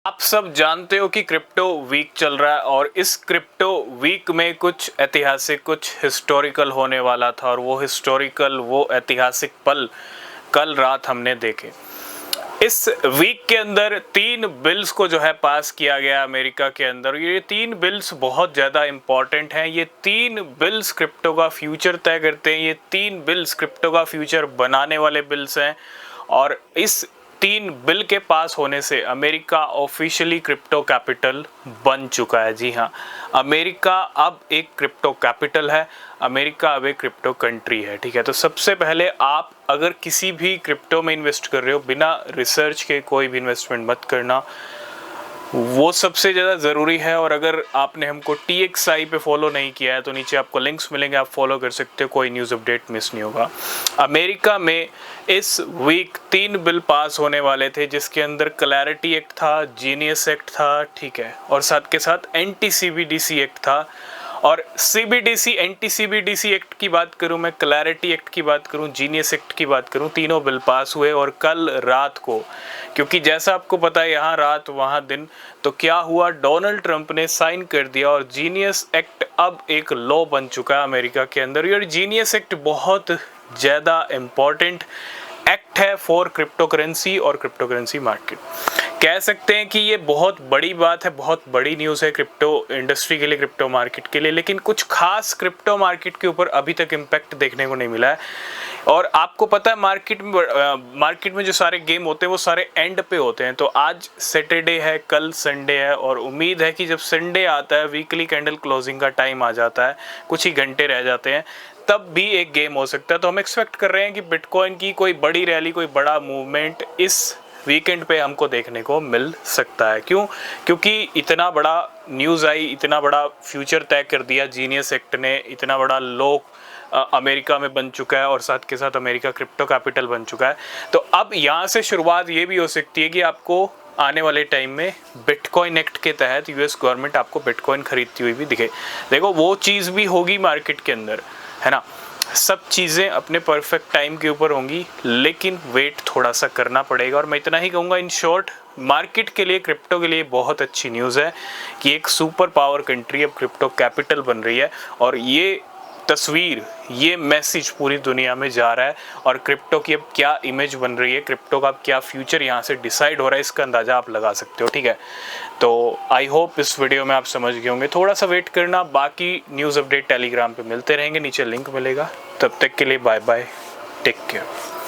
आप सब जानते हो कि क्रिप्टो वीक चल रहा है और इस क्रिप्टो वीक में कुछ ऐतिहासिक, कुछ हिस्टोरिकल होने वाला था और वो ऐतिहासिक पल कल रात हमने देखे। इस वीक के अंदर 3 बिल्स को जो है पास किया गया अमेरिका के अंदर। ये 3 बिल्स बहुत ज़्यादा इम्पॉर्टेंट हैं। ये 3 बिल्स क्रिप्टो का फ्यूचर तय करते हैं। ये 3 बिल्स क्रिप्टो का फ्यूचर बनाने वाले बिल्स हैं और इस 3 बिल के पास होने से अमेरिका ऑफिशियली क्रिप्टो कैपिटल बन चुका है। जी हाँ, अमेरिका अब एक क्रिप्टो कैपिटल है, अमेरिका अब एक क्रिप्टो कंट्री है। ठीक है, तो सबसे पहले आप अगर किसी भी क्रिप्टो में इन्वेस्ट कर रहे हो, बिना रिसर्च के कोई भी इन्वेस्टमेंट मत करना, वो सबसे ज़्यादा ज़रूरी है। और अगर आपने हमको TXI पे फॉलो नहीं किया है तो नीचे आपको लिंक्स मिलेंगे, आप फॉलो कर सकते हो, कोई न्यूज़ अपडेट मिस नहीं होगा। अमेरिका में इस वीक 3 बिल पास होने वाले थे जिसके अंदर क्लैरिटी एक्ट था, जीनियस एक्ट था, ठीक है, और साथ के साथ NT-CBDC एक्ट था। और CBDC, NT-CBDC एक्ट की बात करूं मैं, क्लैरिटी एक्ट की बात करूं, जीनियस एक्ट की बात करूं, तीनों बिल पास हुए। और कल रात को, क्योंकि जैसा आपको पता है यहाँ रात वहाँ दिन, तो क्या हुआ, डोनाल्ड ट्रंप ने साइन कर दिया और जीनियस एक्ट अब एक लॉ बन चुका है अमेरिका के अंदर। और जीनियस एक्ट बहुत ज़्यादा इम्पॉर्टेंट एक्ट है फॉर क्रिप्टो करेंसी और क्रिप्टो करेंसी मार्केट। कह सकते हैं कि ये बहुत बड़ी बात है, बहुत बड़ी न्यूज़ है क्रिप्टो इंडस्ट्री के लिए, क्रिप्टो मार्केट के लिए। लेकिन कुछ खास क्रिप्टो मार्केट के ऊपर अभी तक इम्पैक्ट देखने को नहीं मिला है। और आपको पता है मार्केट में जो सारे गेम होते हैं वो सारे एंड पे होते हैं। तो आज सैटरडे है, कल संडे है और उम्मीद है कि जब संडे आता है, वीकली कैंडल क्लोजिंग का टाइम आ जाता है, कुछ ही घंटे रह जाते हैं, तब भी एक गेम हो सकता है। तो हम एक्सपेक्ट कर रहे हैं कि बिटकॉइन की कोई बड़ी रैली, कोई बड़ा मूवमेंट इस वीकेंड पे हमको देखने को मिल सकता है। क्यों? क्योंकि इतना बड़ा न्यूज़ आई, इतना बड़ा फ्यूचर तय कर दिया जीनियस एक्ट ने, इतना बड़ा लॉ अमेरिका में बन चुका है और साथ के साथ अमेरिका क्रिप्टो कैपिटल बन चुका है। तो अब यहाँ से शुरुआत ये भी हो सकती है कि आपको आने वाले टाइम में बिटकॉइन एक्ट के तहत US गवर्नमेंट आपको बिटकॉइन खरीदती हुई भी दिखे। देखो, वो चीज़ भी होगी मार्केट के अंदर, है ना। सब चीज़ें अपने परफेक्ट टाइम के ऊपर होंगी, लेकिन वेट थोड़ा सा करना पड़ेगा। और मैं इतना ही कहूँगा, इन शॉर्ट, मार्केट के लिए, क्रिप्टो के लिए बहुत अच्छी न्यूज़ है कि एक सुपर पावर कंट्री अब क्रिप्टो कैपिटल बन रही है और ये तस्वीर, ये मैसेज पूरी दुनिया में जा रहा है। और क्रिप्टो की अब क्या इमेज बन रही है, क्रिप्टो का क्या फ्यूचर यहाँ से डिसाइड हो रहा है, इसका अंदाज़ा आप लगा सकते हो। ठीक है, तो आई होप इस वीडियो में आप समझ गए होंगे। थोड़ा सा वेट करना, बाकी न्यूज़ अपडेट टेलीग्राम पे मिलते रहेंगे, नीचे लिंक मिलेगा। तब तक के लिए बाय बाय, टेक केयर।